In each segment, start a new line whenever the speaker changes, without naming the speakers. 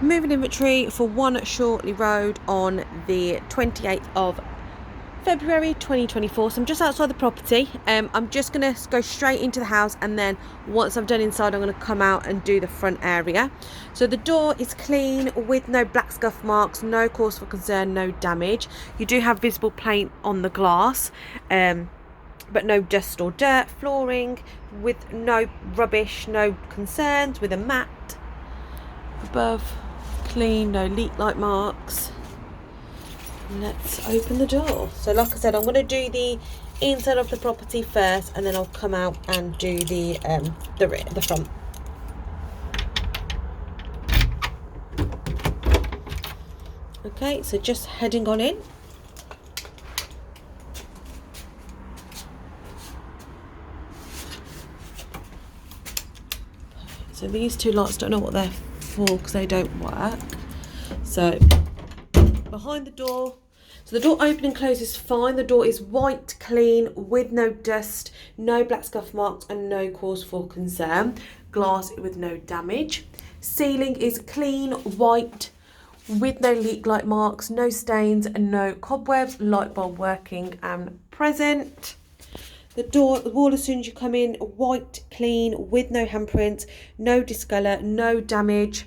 Moving inventory for 1 Shortley Road on the 28th of February 2024. So I'm just outside the property. I'm just going to go straight into the house, and then once I've done inside, I'm going to come out and do the front area. So the door is clean with no black scuff marks, no cause for concern, no damage. You do have visible paint on the glass, but no dust or dirt. Flooring with no rubbish, no concerns, with a mat above. Clean, no leak like marks. Let's open the door. So like I said, I'm going to do the inside of the property first, and then I'll come out and do the rear, the front. Okay, so just heading on in. So these two lights, don't know what they're for because they don't work. So behind the door, so the door open and close is fine. The door is white, clean, with no dust, no black scuff marks, and no cause for concern. Glass with no damage. Ceiling is clean, white, with no leak light marks, no stains, and no cobwebs. Light bulb working and present. The wall as soon as you come in, white, clean, with no handprints, no discolour, no damage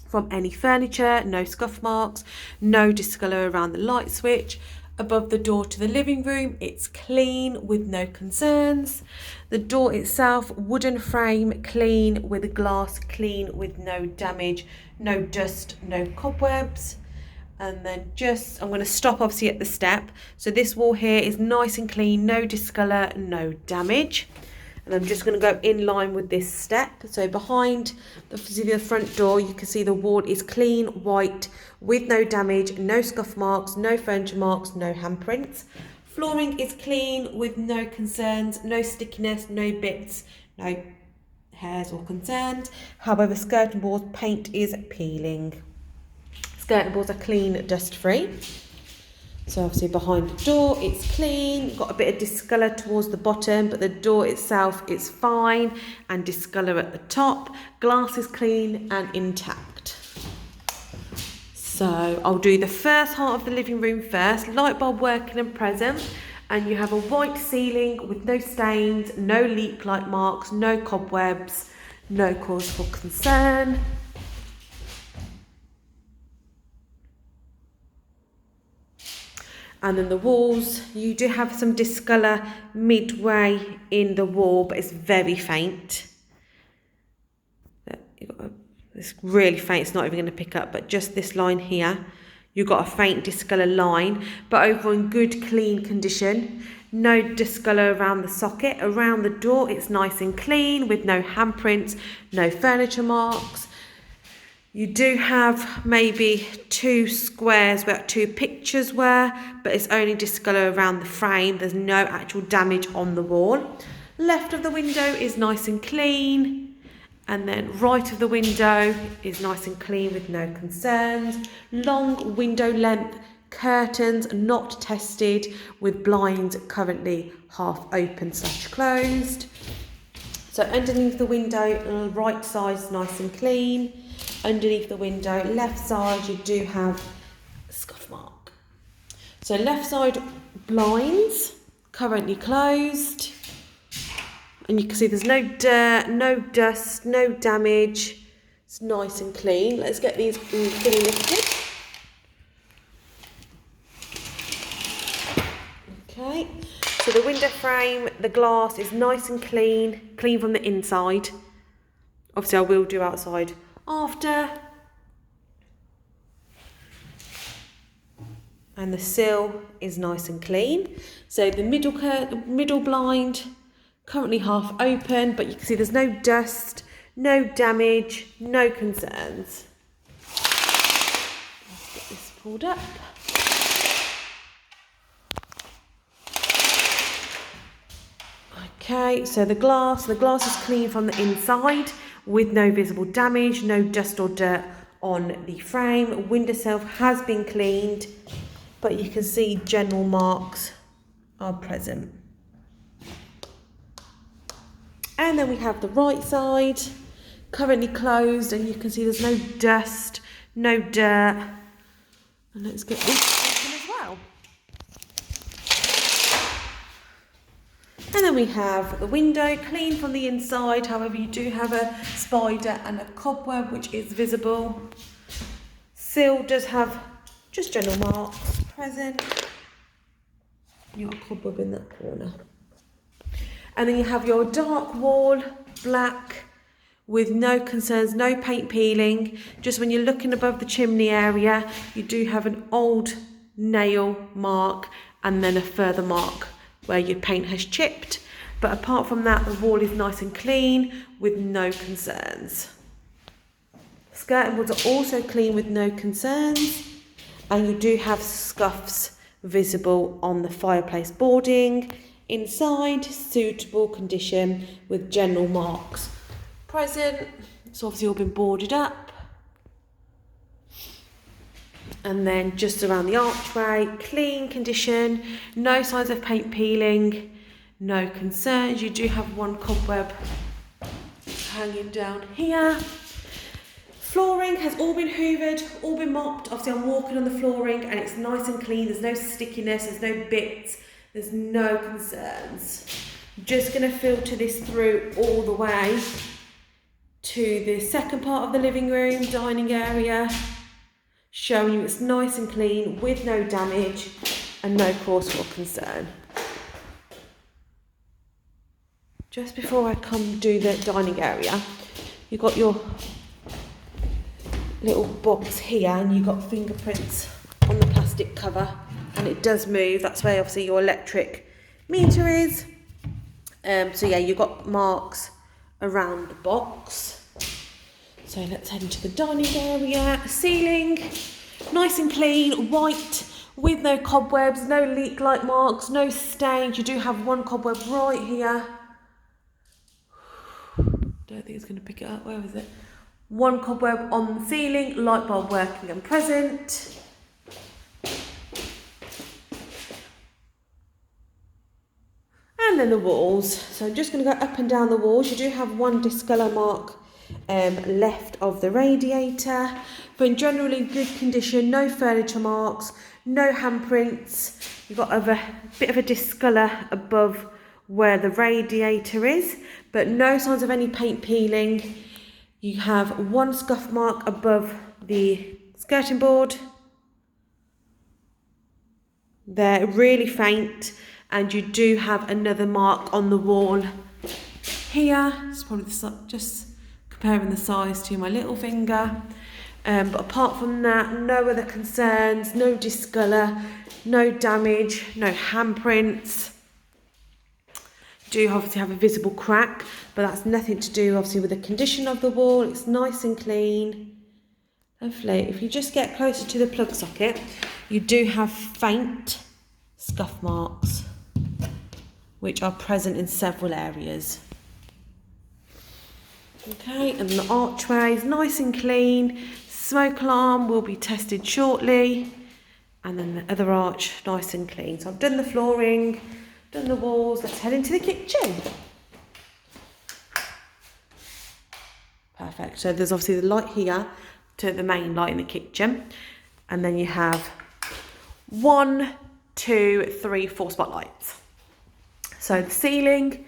from any furniture, no scuff marks, no discolour around the light switch. Above the door to the living room, it's clean with no concerns. The door itself, wooden frame, clean, with the glass clean with no damage, no dust, no cobwebs. And then I'm going to stop obviously at the step. So this wall here is nice and clean, no discolour, no damage. And I'm just going to go in line with this step. So behind the front door, you can see the wall is clean, white, with no damage, no scuff marks, no furniture marks, no handprints. Flooring is clean with no concerns, no stickiness, no bits, no hairs or concerns. However, skirting boards, paint is peeling. Skirting boards are clean, dust-free. So obviously behind the door, it's clean. Got a bit of discolour towards the bottom, but the door itself is fine, and discolour at the top. Glass is clean and intact. So I'll do the first part of the living room first. Light bulb working and present. And you have a white ceiling with no stains, no leak light marks, no cobwebs, no cause for concern. And then the walls, you do have some discolour midway in the wall, but it's very faint. It's really faint, it's not even going to pick up, but just this line here, you've got a faint discolour line, but overall in good, clean condition. No discolour around the socket. Around the door, it's nice and clean with no handprints, no furniture marks. You do have maybe 2 squares where 2 pictures were, but it's only discolour around the frame. There's no actual damage on the wall. Left of the window is nice and clean. And then right of the window is nice and clean with no concerns. Long window length, curtains not tested, with blinds currently half open / closed. So underneath the window, right side is nice and clean. Underneath the window, left side, you do have a scuff mark. So left side blinds, currently closed. And you can see there's no dirt, no dust, no damage. It's nice and clean. Let's get these fully lifted. Okay, so the window frame, the glass is nice and clean from the inside. Obviously I will do outside after. And the sill is nice and clean. So the middle blind, currently half open, but you can see there's no dust, no damage, no concerns. Let's get this pulled up. Okay, so the glass is clean from the inside with no visible damage, no dust or dirt on the frame. Windowsill has been cleaned, but you can see general marks are present. And then we have the right side, currently closed, and you can see there's no dust, no dirt. And let's get this open as well. And then we have the window, clean from the inside. However, you do have a spider and a cobweb, which is visible. Sill does have just general marks present. You've got a cobweb in that corner. And then you have your dark wall, black, with no concerns, no paint peeling. Just when you're looking above the chimney area, you do have an old nail mark and then a further mark where your paint has chipped. But apart from that, the wall is nice and clean with no concerns. Skirting boards are also clean with no concerns. And you do have scuffs visible on the fireplace boarding. Inside, suitable condition with general marks present. It's obviously all been boarded up. And then just around the archway, clean condition, no signs of paint peeling, no concerns. You do have one cobweb hanging down here. Flooring has all been hoovered, all been mopped. Obviously I'm walking on the flooring and it's nice and clean. There's no stickiness, there's no bits, there's no concerns. I'm just going to filter this through all the way to the second part of the living room, dining area, showing you it's nice and clean with no damage and no cause for concern. Just before I come do the dining area, you've got your little box here and you've got fingerprints on the plastic cover and it does move. That's where obviously your electric meter is. So yeah, you've got marks around the box. So let's head into the dining area. Ceiling, nice and clean, white, with no cobwebs, no leak-like marks, no stains. You do have one cobweb right here. Don't think it's going to pick it up. Where is it? One cobweb on the ceiling, light bulb working and present. And then the walls. So I'm just going to go up and down the walls. You do have one discolour mark left of the radiator, but in generally good condition, no furniture marks, no handprints. You've got a bit of a discolour above where the radiator is, but no signs of any paint peeling. You have one scuff mark above the skirting board. They're really faint, and you do have another mark on the wall here. It's probably just comparing the size to my little finger. But apart from that, no other concerns, no discolour, no damage, no handprints. Do obviously have a visible crack, but that's nothing to do obviously with the condition of the wall. It's nice and clean. Lovely. If you just get closer to the plug socket, you do have faint scuff marks, which are present in several areas. Okay, and the archway is nice and clean. Smoke alarm will be tested shortly. And then the other arch, nice and clean. So I've done the flooring, done the walls. Let's head into the kitchen. Perfect. So there's obviously the light here to the main light in the kitchen. And then you have 1, 2, 3, 4 spotlights. So the ceiling,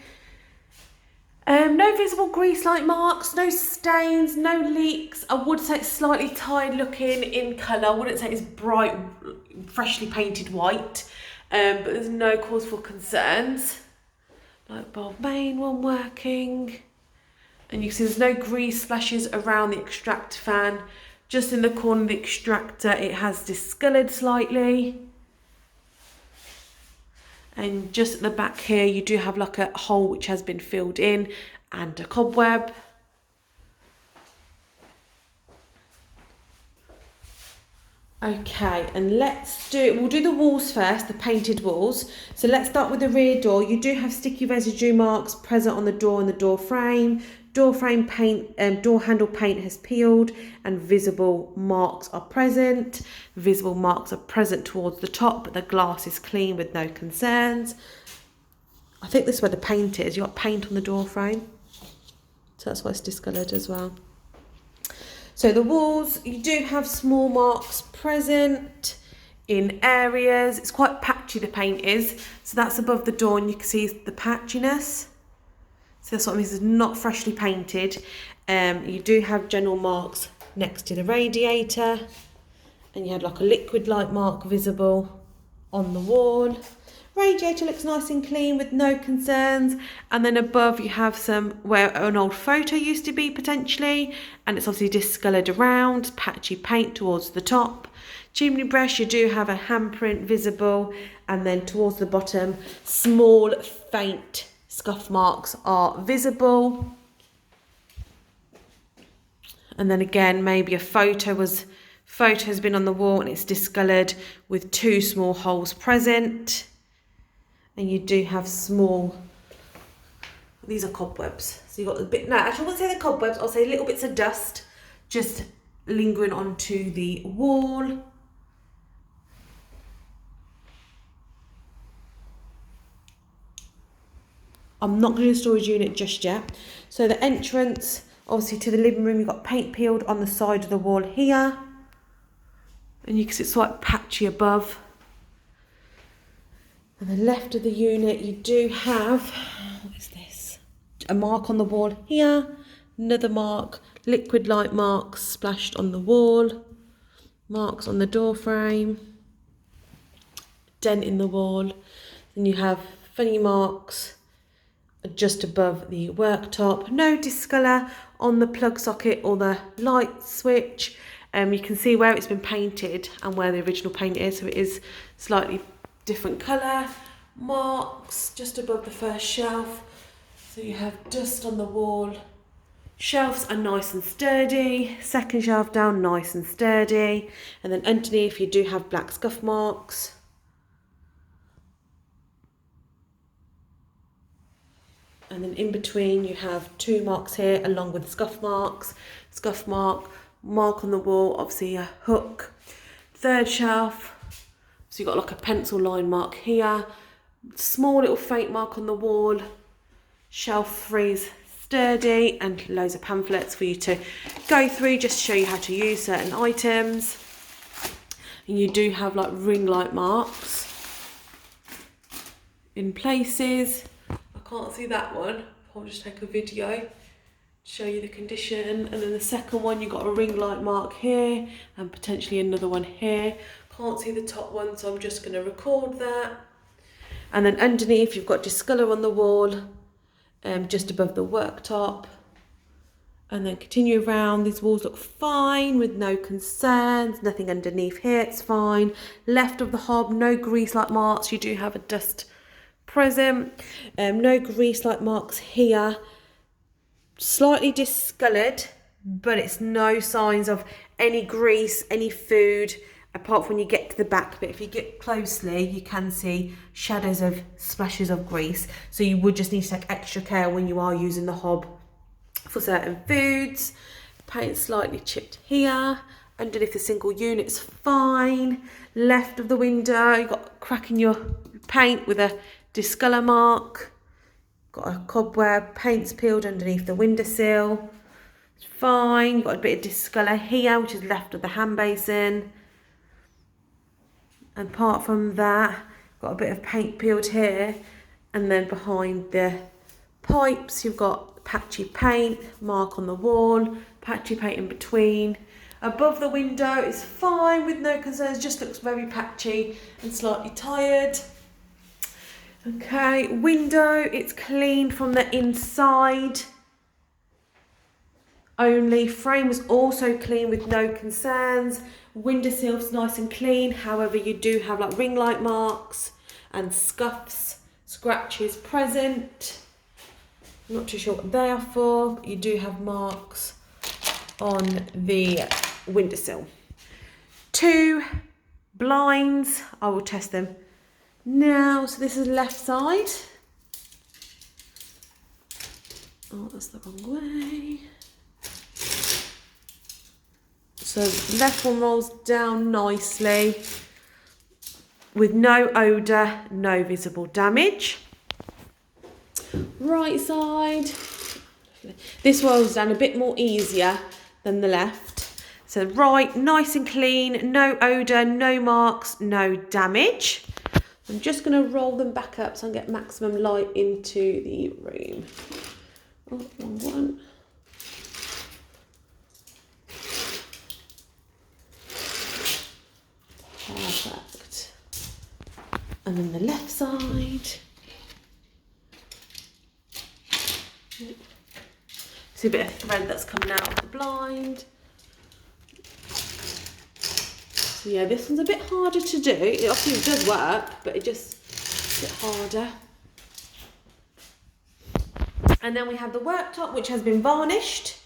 no visible grease-like marks, no stains, no leaks. I would say it's slightly tired looking in colour. I wouldn't say it's bright, freshly painted white, but there's no cause for concerns. Light bulb main one working. And you can see there's no grease splashes around the extractor fan. Just in the corner of the extractor, it has discoloured slightly. And just at the back here, you do have like a hole which has been filled in and a cobweb. Okay, and we'll do the walls first, the painted walls. So let's start with the rear door. You do have sticky residue marks present on the door and the door frame. Door frame paint, door handle paint has peeled and visible marks are present. Visible marks are present towards the top, but the glass is clean with no concerns. I think this is where the paint is. You've got paint on the door frame. So that's why it's discoloured as well. So the walls, you do have small marks present in areas. It's quite patchy, the paint is. So that's above the door and you can see the patchiness. So that's what it means, it's not freshly painted. You do have general marks next to the radiator. And you had like a liquid-like mark visible on the wall. Radiator looks nice and clean with no concerns. And then above you have some where an old photo used to be potentially. And it's obviously discoloured around, patchy paint towards the top. Chimney breast, you do have a handprint visible. And then towards the bottom, small faint scuff marks are visible. And then again, maybe a photo has been on the wall and it's discoloured with 2 small holes present. And you do have small, these are cobwebs. So you've got a bit, no, actually I wouldn't say they're cobwebs, I'll say little bits of dust just lingering onto the wall. I'm not going to do a storage unit just yet. So the entrance, obviously to the living room, you've got paint peeled on the side of the wall here. And you can see it's quite patchy above. And the left of the unit, you do have, what is this? A mark on the wall here. Another mark, liquid-like marks splashed on the wall. Marks on the door frame. Dent in the wall. Then you have funny marks just above the worktop. No discolour on the plug socket or the light switch. You can see where it's been painted and where the original paint is, so it is slightly different colour. Marks just above the first shelf, so you have dust on the wall. Shelves are nice and sturdy. Second shelf down, nice and sturdy. And then underneath you do have black scuff marks. And then in between you have 2 marks here along with scuff marks. Scuff mark on the wall, obviously a hook. Third shelf, so you've got like a pencil line mark here. Small little faint mark on the wall. Shelf 3's sturdy and loads of pamphlets for you to go through just to show you how to use certain items. And you do have like ring light marks in places. I can't see that one. I'll just take a video, show you the condition. And then the second one, you've got a ring light mark here and potentially another one here. Can't see the top one, so I'm just going to record that. And then underneath, you've got discolour on the wall, just above the worktop. And then continue around. These walls look fine with no concerns. Nothing underneath here, it's fine. Left of the hob, no grease-like marks. You do have a dust present. No grease-like marks here. Slightly discoloured, but it's no signs of any grease, any food, apart from when you get to the back. But if you get closely, you can see shadows of splashes of grease. So you would just need to take extra care when you are using the hob for certain foods. Paint slightly chipped here. Underneath the single unit's fine. Left of the window, you've got a crack in your paint with a discolour mark. Got a cobweb, paint's peeled underneath the windowsill. It's fine. You've got a bit of discolour here, which is left of the hand basin. And apart from that, got a bit of paint peeled here. And then behind the pipes, you've got patchy paint, mark on the wall, patchy paint in between. Above the window is fine with no concerns, just looks very patchy and slightly tired. Okay, window, it's clean from the inside only. Frame is also clean with no concerns. Windowsill's nice and clean, however you do have like ring light marks and scuffs, scratches present. I'm not too sure what they are for, but you do have marks on the windowsill. 2 blinds, I will test them now. So this is left side. Oh, that's the wrong way. So left one rolls down nicely with no odour, no visible damage. Right side. This rolls down a bit more easier than the left. So right, nice and clean, no odour, no marks, no damage. I'm just going to roll them back up so I can get maximum light into the room. Oh, wrong one. Perfect. And then the left side. See a bit of thread that's coming out of the blind. So yeah, this one's a bit harder to do. It obviously does work, but it just a bit harder. And then we have the worktop, which has been varnished.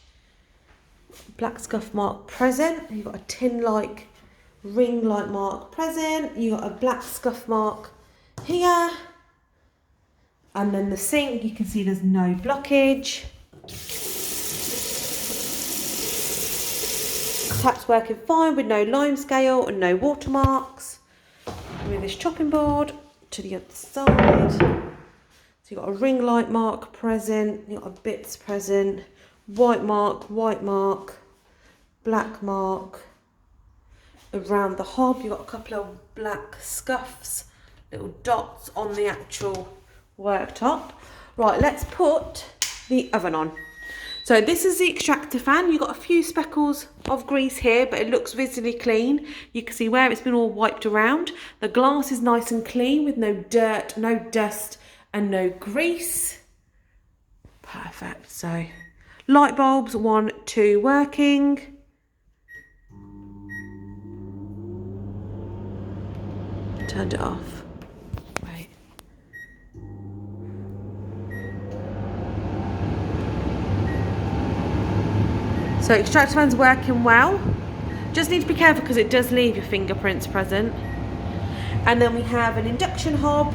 Black scuff mark present. You've got a tin-like, ring-like mark present. You've got a black scuff mark here. And then the sink, you can see there's no blockage. Tap's working fine with no lime scale and no watermarks. Move this chopping board to the other side. So you've got a ring light mark present, you've got a bits present, white mark, black mark. Around the hob, you've got a couple of black scuffs, little dots on the actual worktop. Right, let's put the oven on. So this is the extractor fan. You've got a few speckles of grease here, but it looks visibly clean. You can see where it's been all wiped around. The glass is nice and clean with no dirt, no dust, and no grease. Perfect. So light bulbs, 1, 2 working. Turned it off. Right. So extractor fan's working well. Just need to be careful because it does leave your fingerprints present. And then we have an induction hob.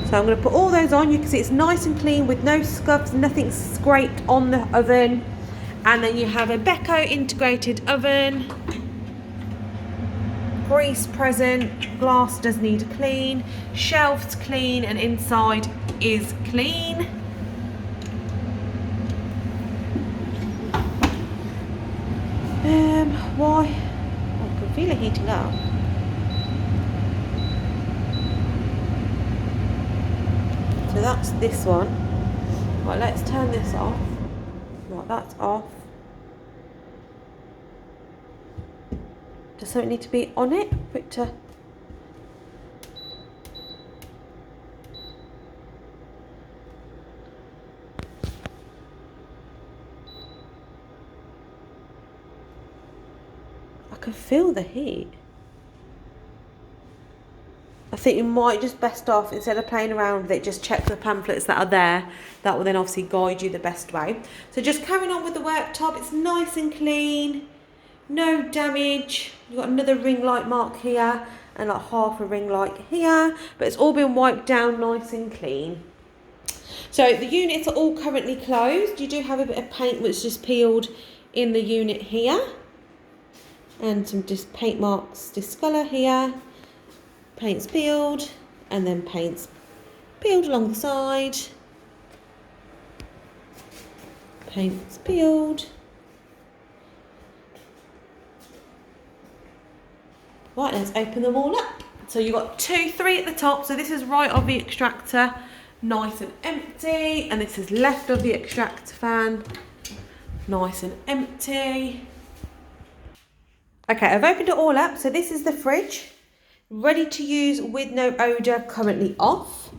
So I'm going to put all those on. You can see it's nice and clean with no scuffs, nothing scraped on the oven. And then you have a Beko integrated oven. Grease present, glass does need a clean, shelves clean, and inside is clean. Why? I can feel it heating up. So that's this one. Right, let's turn this off. Right, that's off. Does something need to be on it for it to... I can feel the heat. I think you might just best off, instead of playing around with it, just check the pamphlets that are there. That will then obviously guide you the best way. So just carrying on with the worktop, it's nice and clean. No damage. You've got another ring light mark here and like half a ring light here, but it's all been wiped down nice and clean. So the units are all currently closed. You do have a bit of paint which just peeled in the unit here, and some just paint marks discolour here. Paint's peeled, and then paint's peeled along the side. Paint's peeled. Right, let's open them all up. So you've got 2, 3 at the top. So this is right of the extractor, nice and empty. And this is left of the extractor fan, nice and empty. Okay, I've opened it all up. So this is the fridge, ready to use with no odour, currently off.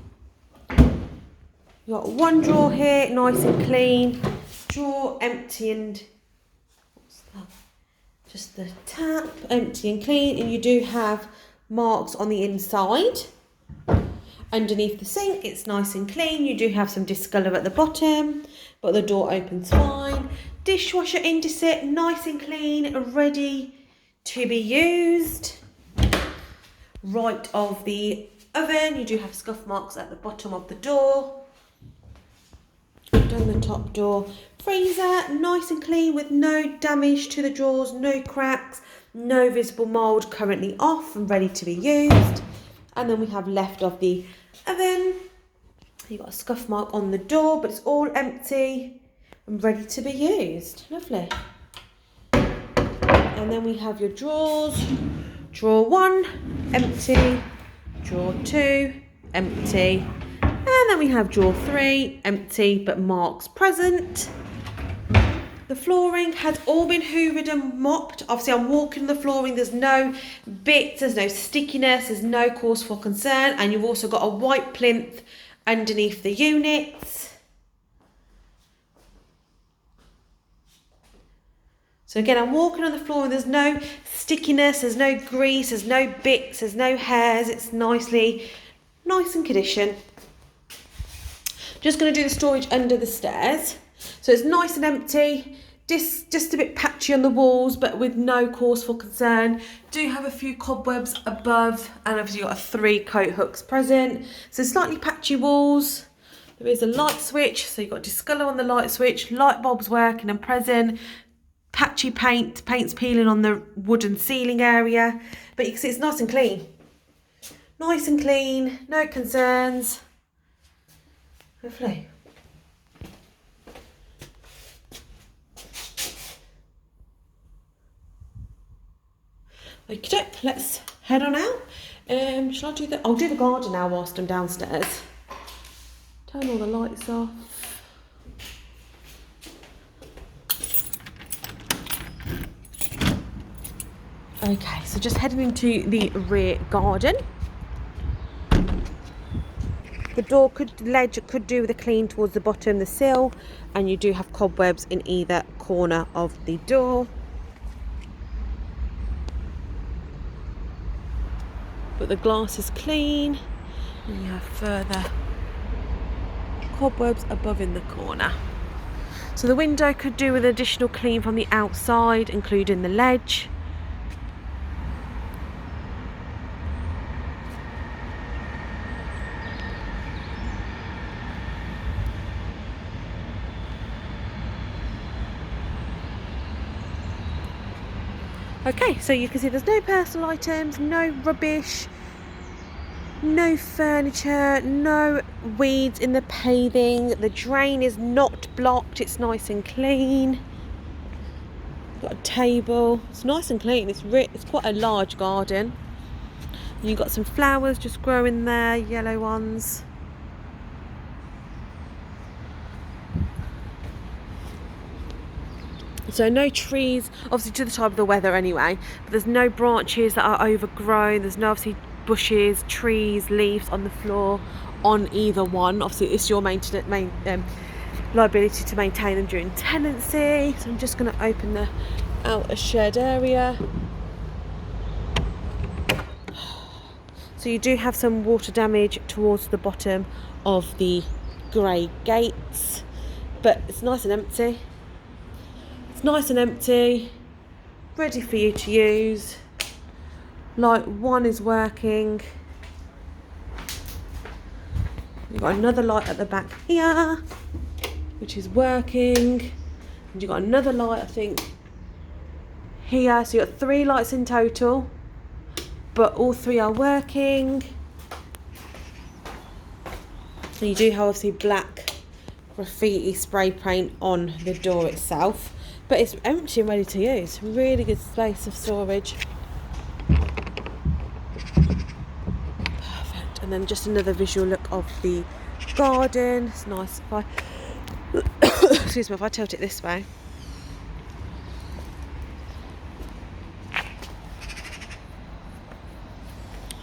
You've got one drawer here, nice and clean. Drawer empty and... what's that? Just the tap, empty and clean, and you do have marks on the inside. Underneath the sink, it's nice and clean. You do have some discolour at the bottom, but the door opens fine. Dishwasher indice, nice and clean, ready to be used. Right of the oven, you do have scuff marks at the bottom of the door. Down the top door. Freezer, nice and clean with no damage to the drawers, no cracks, no visible mould, currently off and ready to be used. And then we have left of the oven. You've got a scuff mark on the door, but it's all empty and ready to be used. Lovely. And then we have your drawers. Drawer 1, empty. Drawer 2, empty. And then we have drawer 3, empty, but marks present. The flooring has all been hoovered and mopped. Obviously, I'm walking the flooring. There's no bits, there's no stickiness, there's no cause for concern. And you've also got a white plinth underneath the units. So again, I'm walking on the floor and there's no stickiness, there's no grease, there's no bits, there's no hairs. It's nice in condition. Just going to do the storage under the stairs. So it's nice and empty, just a bit patchy on the walls, but with no cause for concern. Do have a few cobwebs above, and obviously you've got 3 coat hooks present. So slightly patchy walls. There is a light switch, so you've got discolor on the light switch, light bulbs working and present. Patchy paint's peeling on the wooden ceiling area, but you can see it's nice and clean. Nice and clean, no concerns. Lovely. Okay, let's head on out. Shall I do the? I'll do the garden now whilst I'm downstairs. Turn all the lights off. Okay, so just heading into the rear garden. The ledge could do with a clean towards the bottom, the sill, and you do have cobwebs in either corner of the door. But the glass is clean, and you have further cobwebs above in the corner. So the window could do with additional clean from the outside, including the ledge. Okay, so you can see there's no personal items, no rubbish, no furniture, no weeds in the paving. The drain is not blocked, it's nice and clean. Got a table, it's nice and clean. It's quite a large garden. And you've got some flowers just growing there, yellow ones. So no trees, obviously to the time of the weather anyway, but there's no branches that are overgrown. There's no obviously bushes, trees, leaves on the floor on either one. Obviously it's your main liability to maintain them during tenancy. So I'm just going to open the outer shed area. So you do have some water damage towards the bottom of the grey gates, but it's nice and empty. It's nice and empty, ready for you to use. Light 1 is working. You've got another light at the back here, which is working. And you've got another light, I think, here. So you've got 3 lights in total, but all 3 are working. And you do have obviously black graffiti spray paint on the door itself. But it's empty and ready to use. Really good space of storage. Perfect. And then just another visual look of the garden. It's nice if I excuse me, if I tilt it this way.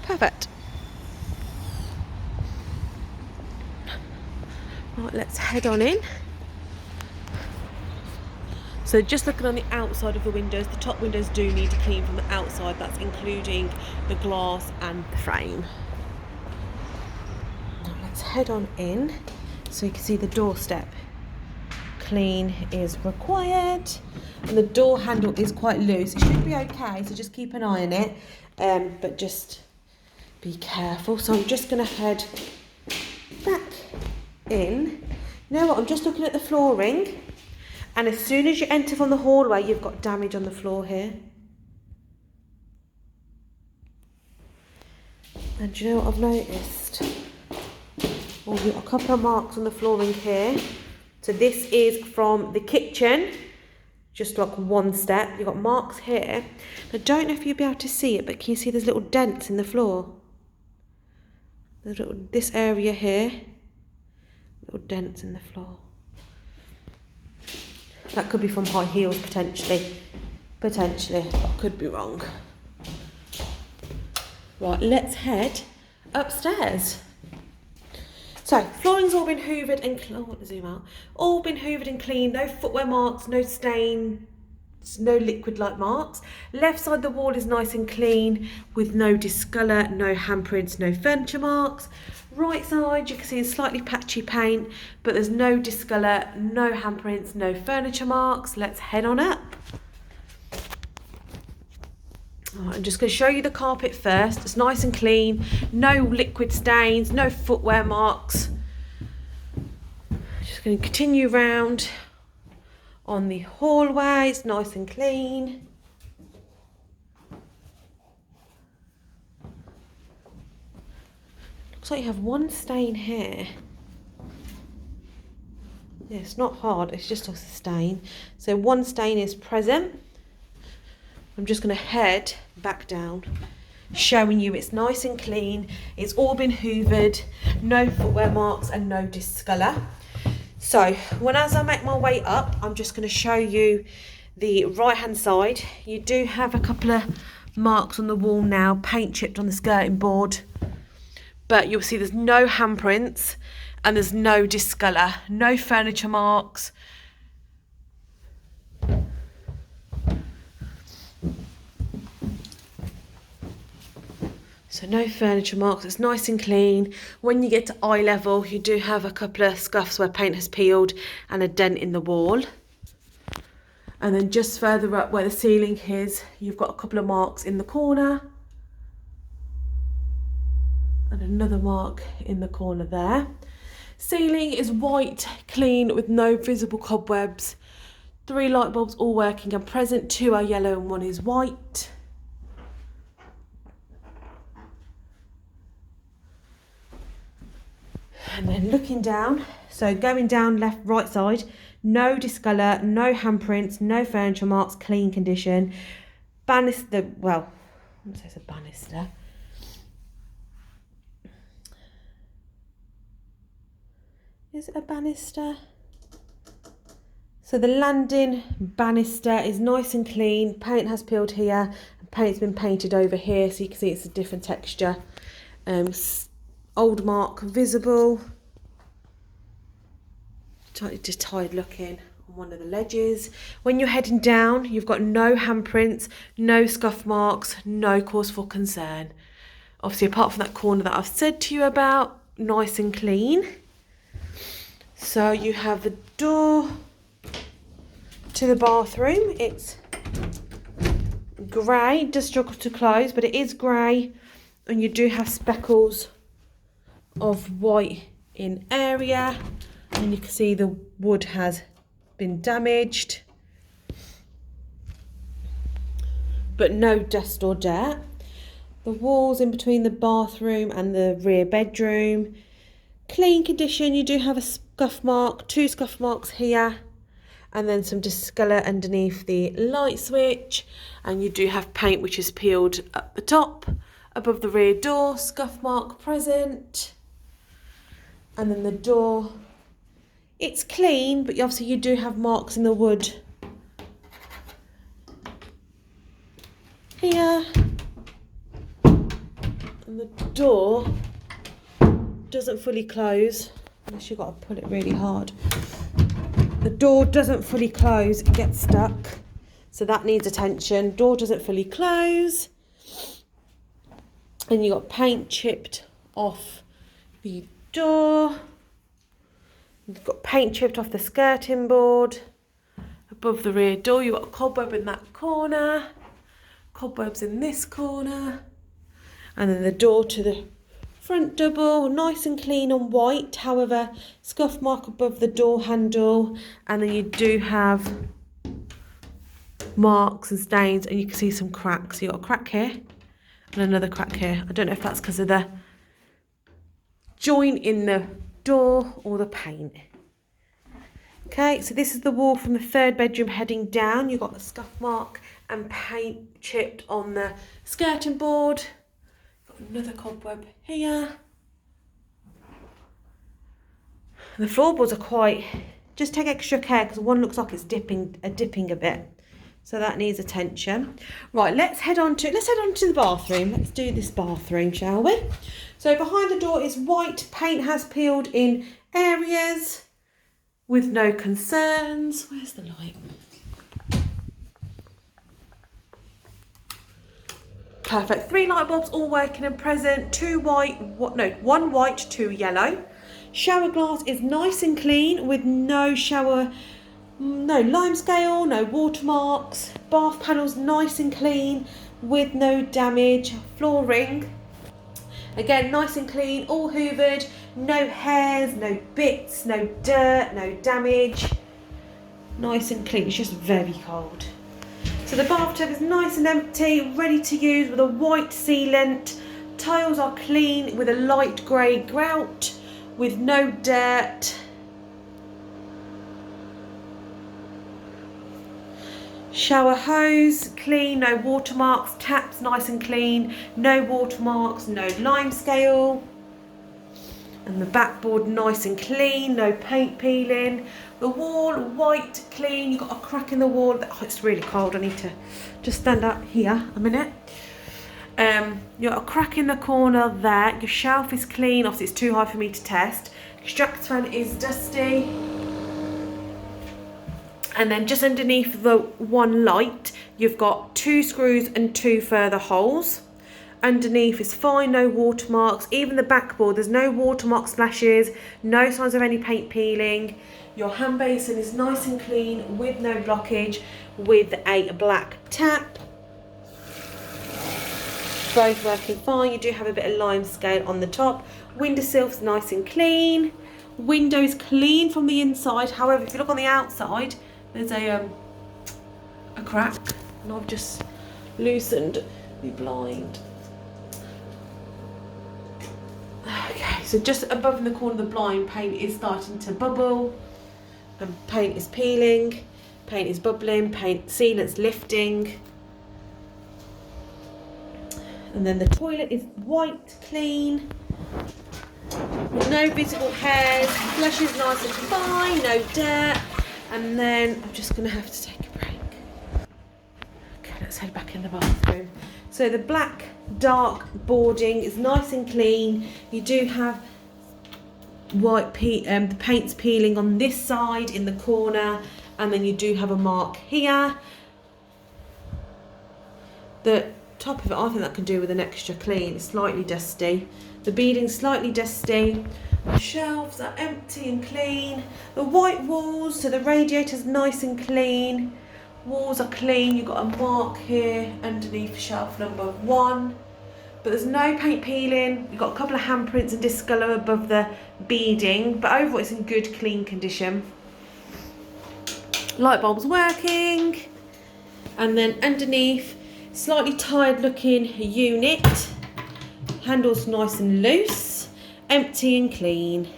Perfect. Right, let's head on in. So just looking on the outside of the windows, the top windows do need to clean from the outside. That's including the glass and the frame. Now let's head on in so you can see the doorstep. Clean is required. And the door handle is quite loose. It should be okay, so just keep an eye on it. But just be careful. So I'm just going to head back in. You know what? I'm just looking at the flooring. And as soon as you enter from the hallway, you've got damage on the floor here. And do you know what I've noticed? Oh, you've got a couple of marks on the flooring here. So this is from the kitchen, just like one step. You've got marks here. I don't know if you'll be able to see it, but can you see there's little dents in the floor? There's this area here, little dents in the floor. That could be from high heels, potentially. Potentially, but I could be wrong. Right, let's head upstairs. So, flooring's all been hoovered and cleaned. Oh, zoom out. All been hoovered and cleaned. No footwear marks, no stain, no liquid-like marks. Left side of the wall is nice and clean with no discolour, no handprints, no furniture marks. Right side, you can see a slightly patchy paint, but there's no discolour, no handprints, no furniture marks. Let's head on up. Right, I'm just going to show you the carpet first. It's nice and clean, no liquid stains, no footwear marks. Just going to continue round on the hallway. It's nice and clean. Looks like you have one stain here. Yeah, it's not hard, it's just a stain. So one stain is present. I'm just going to head back down, showing you it's nice and clean. It's all been hoovered, no footwear marks and no discolour. So as I make my way up, I'm just going to show you the right hand side. You do have a couple of marks on the wall now, paint chipped on the skirting board, but you'll see there's no handprints and there's no discolour, no furniture marks. So no furniture marks, it's nice and clean. When you get to eye level, you do have a couple of scuffs where paint has peeled and a dent in the wall. And then just further up where the ceiling is, you've got a couple of marks in the corner. And another mark in the corner there. Ceiling is white, clean, with no visible cobwebs. 3 light bulbs all working and present. 2 are yellow and 1 is white. And then looking down, so going down left, right side, no discolour, no handprints, no furniture marks, clean condition. Banister, well, I wouldn't say it's a banister. Is it a banister? So the landing banister is nice and clean. Paint has peeled here, and paint's been painted over here, so you can see it's a different texture. Old mark visible, just tired looking on one of the ledges. When you're heading down, you've got no handprints, no scuff marks, no cause for concern. Obviously, apart from that corner that I've said to you about, nice and clean. So you have the door to the bathroom. It's grey, it does struggle to close, but it is grey, and you do have speckles of white in area, and you can see the wood has been damaged, but no dust or dirt. The walls in between the bathroom and the rear bedroom, clean condition. You do have a scuff mark, 2 scuff marks here, and then some discolour underneath the light switch, and you do have paint which is peeled at the top above the rear door, scuff mark present. And then the door, it's clean, but obviously you do have marks in the wood here. And the door doesn't fully close, unless you've got to pull it really hard. The door doesn't fully close, it gets stuck. So that needs attention. Door doesn't fully close. And you've got paint chipped off the door. You've got paint chipped off the skirting board. Above the rear door, you've got a cobweb in that corner. Cobwebs in this corner. And then the door to the front double, nice and clean and white. However, scuff mark above the door handle. And then you do have marks and stains, and you can see some cracks. You've got a crack here and another crack here. I don't know if that's because of the joint in the door or the paint. Okay, so this is the wall from the third bedroom heading down. You've got the scuff mark and paint chipped on the skirting board. Got another cobweb here. The floorboards are quite, just take extra care because one looks like it's dipping a bit. So that needs attention. Right, let's head on to the bathroom. Let's do this bathroom, shall we? So behind the door is white. Paint has peeled in areas with no concerns. Where's the light? Perfect. 3 light bulbs all working and present. 1 white, 2 yellow. Shower glass is nice and clean with no lime scale, no watermarks. Bath panels nice and clean with no damage. Flooring, again, nice and clean, all hoovered, no hairs, no bits, no dirt, no damage. Nice and clean, it's just very cold. So the bathtub is nice and empty, ready to use with a white sealant. Tiles are clean with a light grey grout with no dirt. Shower hose, clean, no watermarks. Taps nice and clean, no watermarks, no lime scale. And the backboard nice and clean, no paint peeling. The wall, white, clean. You've got a crack in the wall. Oh, it's really cold. I need to just stand up here a minute. You've got a crack in the corner there. Your shelf is clean. Obviously, it's too high for me to test. Extractor fan is dusty. And then just underneath the one light, you've got 2 screws and 2 further holes. Underneath is fine, no watermarks. Even the backboard, there's no watermark splashes, no signs of any paint peeling. Your hand basin is nice and clean with no blockage, with a black tap. Both working fine. You do have a bit of lime scale on the top. Windowsill's nice and clean. Windows clean from the inside. However, if you look on the outside, there's a crack, and I've just loosened the blind. Okay, so just above in the corner of the blind, paint is starting to bubble, and paint is peeling, paint is bubbling, paint sealant's lifting. And then the toilet is white, clean, with no visible hairs, flush is nice and fine, no dirt. And then I'm just going to have to take a break. Okay, let's head back in the bathroom. So the black dark boarding is nice and clean. You do have white the paint's peeling on this side in the corner, and then you do have a mark here. The top of it, I think that can do with an extra clean. It's slightly dusty. The beading's slightly dusty. The shelves are empty and clean. The white walls, so the radiator's nice and clean. Walls are clean. You've got a mark here underneath shelf number 1. But there's no paint peeling. You've got a couple of handprints and discolour above the beading. But overall it's in good, clean condition. Light bulb's working. And then underneath, slightly tired looking unit. Handle's nice and loose. Empty and clean.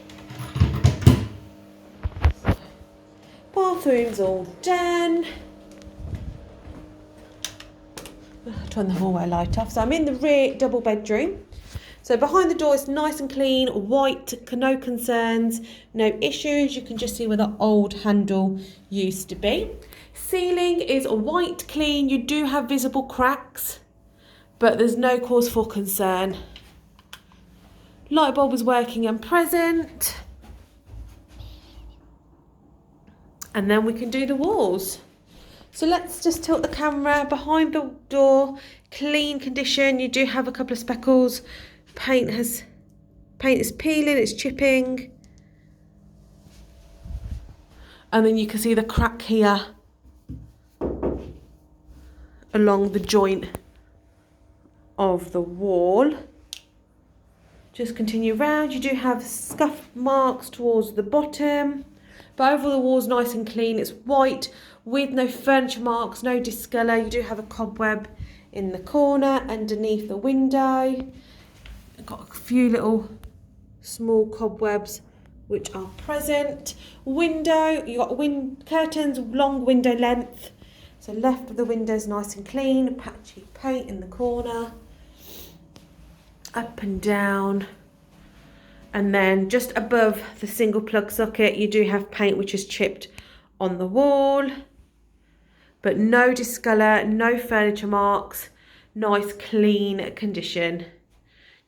Bathroom's all done. Turn the hallway light off. So I'm in the rear double bedroom. So behind the door it's nice and clean, white, no concerns, no issues. You can just see where the old handle used to be. Ceiling is white, clean. You do have visible cracks, but there's no cause for concern. Light bulb is working and present. And then we can do the walls. So let's just tilt the camera. Behind the door, clean condition. You do have a couple of speckles. Paint is peeling, it's chipping. And then you can see the crack here along the joint of the wall. Just continue round. You do have scuff marks towards the bottom, but overall the wall's nice and clean. It's white with no furniture marks, no discolour. You do have a cobweb in the corner underneath the window. I've got a few little small cobwebs which are present. Window, you got curtains, long window length. So left of the window is nice and clean, patchy paint in the corner. Up and down. And then just above the single plug socket, you do have paint which is chipped on the wall. But no discolour, no furniture marks, nice clean condition.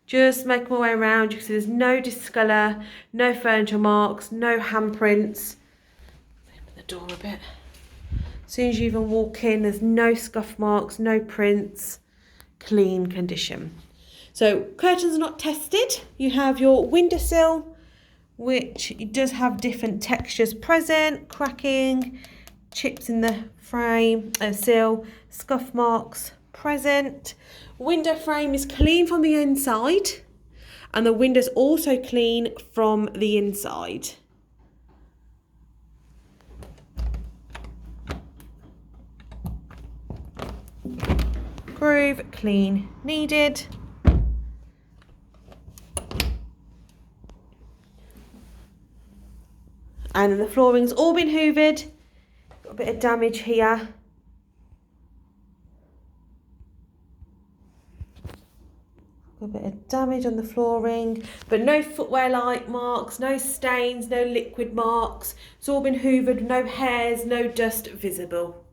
Just make my way around. You can see there's no discolour, no furniture marks, no handprints. Open the door a bit. As soon as you even walk in, there's no scuff marks, no prints, clean condition. So curtains are not tested. You have your windowsill, which does have different textures present, cracking, chips in the frame, sill, scuff marks present. Window frame is clean from the inside, and the window's also clean from the inside. Groove, clean, needed. And then the flooring's all been hoovered. Got a bit of damage here. Got a bit of damage on the flooring, but no footwear light marks, no stains, no liquid marks. It's all been hoovered, no hairs, no dust visible.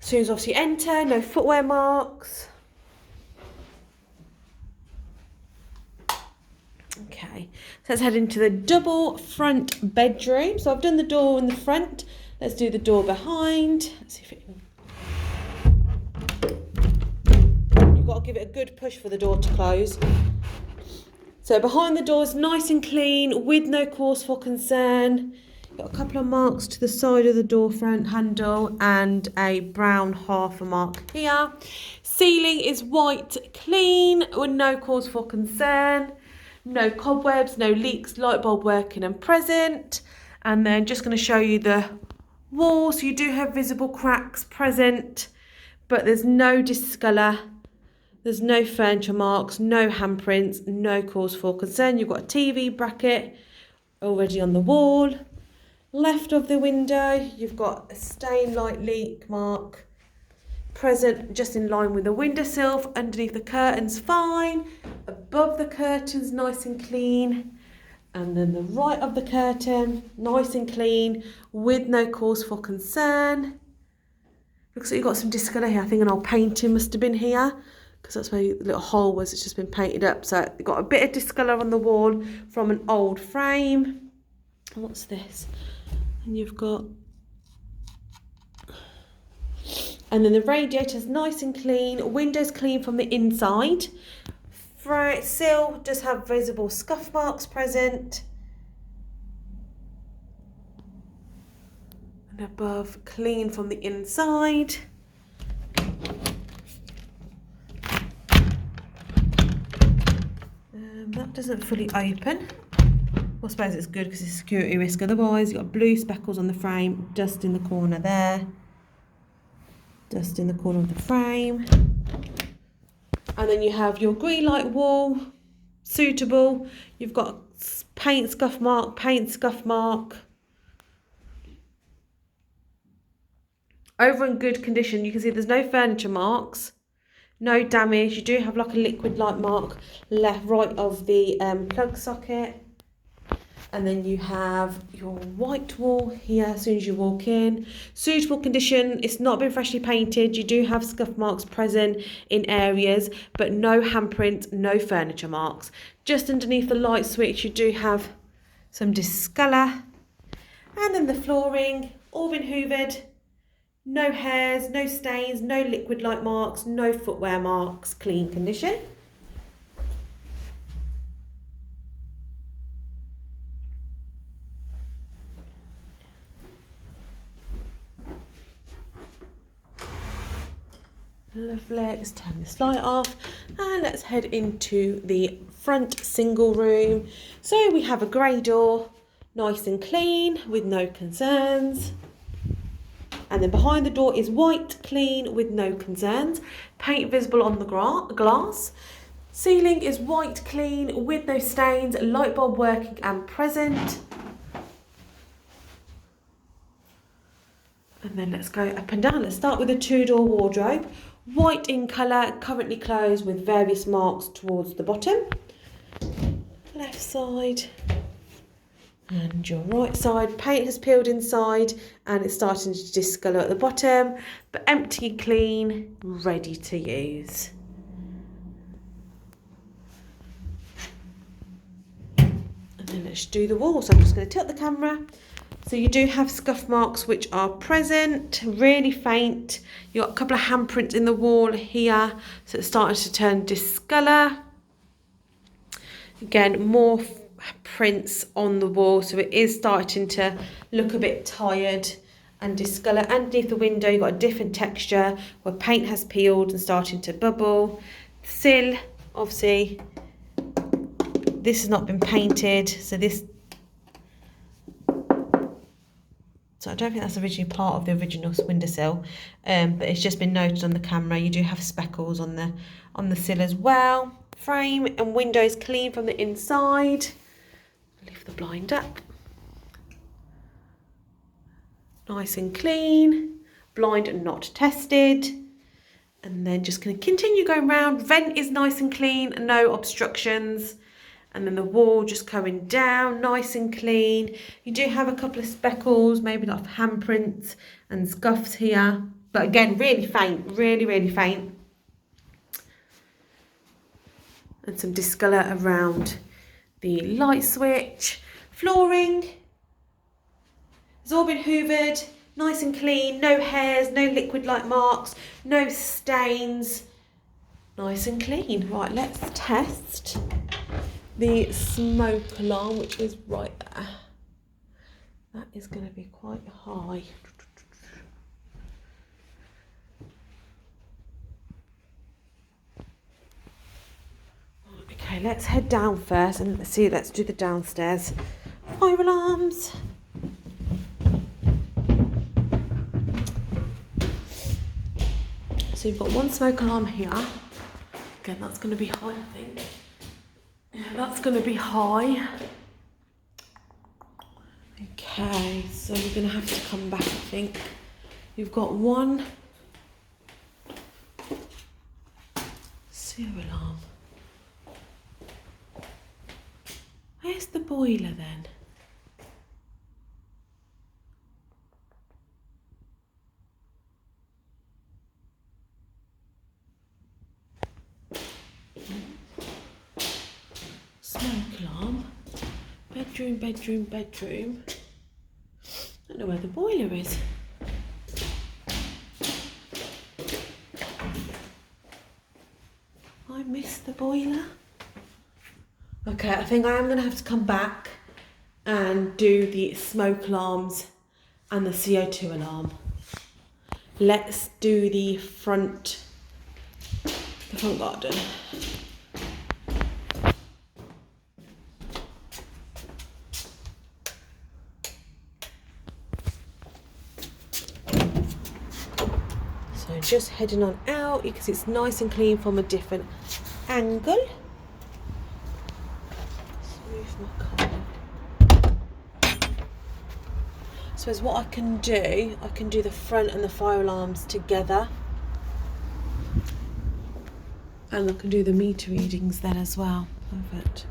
As soon as obviously enter, no footwear marks. Okay, so let's head into the double front bedroom. So I've done the door in the front. Let's do the door behind. Let's see if it can. You've got to give it a good push for the door to close. So behind the door is nice and clean with no cause for concern. Got a couple of marks to the side of the door front handle and a brown half a mark here. Ceiling is white clean with no cause for concern. No cobwebs, no leaks, light bulb working and present. And then just going to show you the walls. You do have visible cracks present, but there's no discolour. There's no furniture marks, no handprints, no cause for concern. You've got a TV bracket already on the wall. Left of the window, you've got a stain light leak mark present just in line with the windowsill. Underneath the curtains, fine. Above the curtains, nice and clean. And then the right of the curtain, nice and clean with no cause for concern. Looks like you've got some discolour here. I think an old painting must have been here, because that's where the little hole was. It's just been painted up. So you've got a bit of discolour on the wall from an old frame. What's this? And you've got... And then the radiator's nice and clean. Windows clean from the inside. Sill does have visible scuff marks present. And above, clean from the inside. That doesn't fully open. Well, I suppose it's good because it's a security risk. Otherwise, you've got blue speckles on the frame, dust in the corner there. Dust in the corner of the frame. And then you have your green light wall, suitable. You've got paint scuff mark, paint scuff mark. Over in good condition. You can see there's no furniture marks, no damage. You do have like a liquid light mark right of the plug socket. And then you have your white wall here as soon as you walk in. Suitable condition, it's not been freshly painted. You do have scuff marks present in areas, but no handprint, no furniture marks. Just underneath the light switch, you do have some discolour. And then the flooring, all been hoovered. No hairs, no stains, no liquid light marks, no footwear marks, clean condition. Lovely, let's turn this light off and let's head into the front single room. So we have a grey door, nice and clean with no concerns. And then behind the door is white, clean with no concerns. Paint visible on the glass. Ceiling is white clean with no stains, light bulb working and present. And then let's go up and down. Let's start with a 2-door wardrobe. White in colour, currently closed with various marks towards the bottom. Left side and your right side. Paint has peeled inside and it's starting to discolour at the bottom, but empty, clean, ready to use. And then let's do the wall. So I'm just going to tilt the camera. So you do have scuff marks which are present, really faint. You've got a couple of handprints in the wall here, so it's starting to turn discolour. Again, more prints on the wall, so it is starting to look a bit tired and discolour. Underneath the window, you've got a different texture where paint has peeled and starting to bubble. Sill, obviously, this has not been painted, so I don't think that's originally part of the original windowsill, but it's just been noted on the camera. You do have speckles on the sill as well. Frame and windows clean from the inside. Lift the blind up. Nice and clean. Blind not tested. And then just going to continue going round. Vent is nice and clean, no obstructions. And then the wall just coming down, nice and clean. You do have a couple of speckles, maybe not handprints and scuffs here. But again, really faint, really, really faint. And some discolour around the light switch. Flooring has all been hoovered, nice and clean, no hairs, no liquid-like marks, no stains. Nice and clean. Right, let's test the smoke alarm, which is right there. That is going to be quite high. Okay, let's head down first and let's do the downstairs fire alarms. So you've got one smoke alarm here. Again, that's going to be high, I think. Yeah, that's going to be high. Okay, so we're going to have to come back, I think. You've got one sewer alarm. Where's the boiler then? Smoke alarm. Bedroom, bedroom, bedroom. I don't know where the boiler is. I missed the boiler. Okay, I think I am going to have to come back and do the smoke alarms and the CO2 alarm. Let's do the front garden. So just heading on out because it's nice and clean from a different angle. So as what I can do the front and the fire alarms together, and I can do the meter readings then as well. Perfect.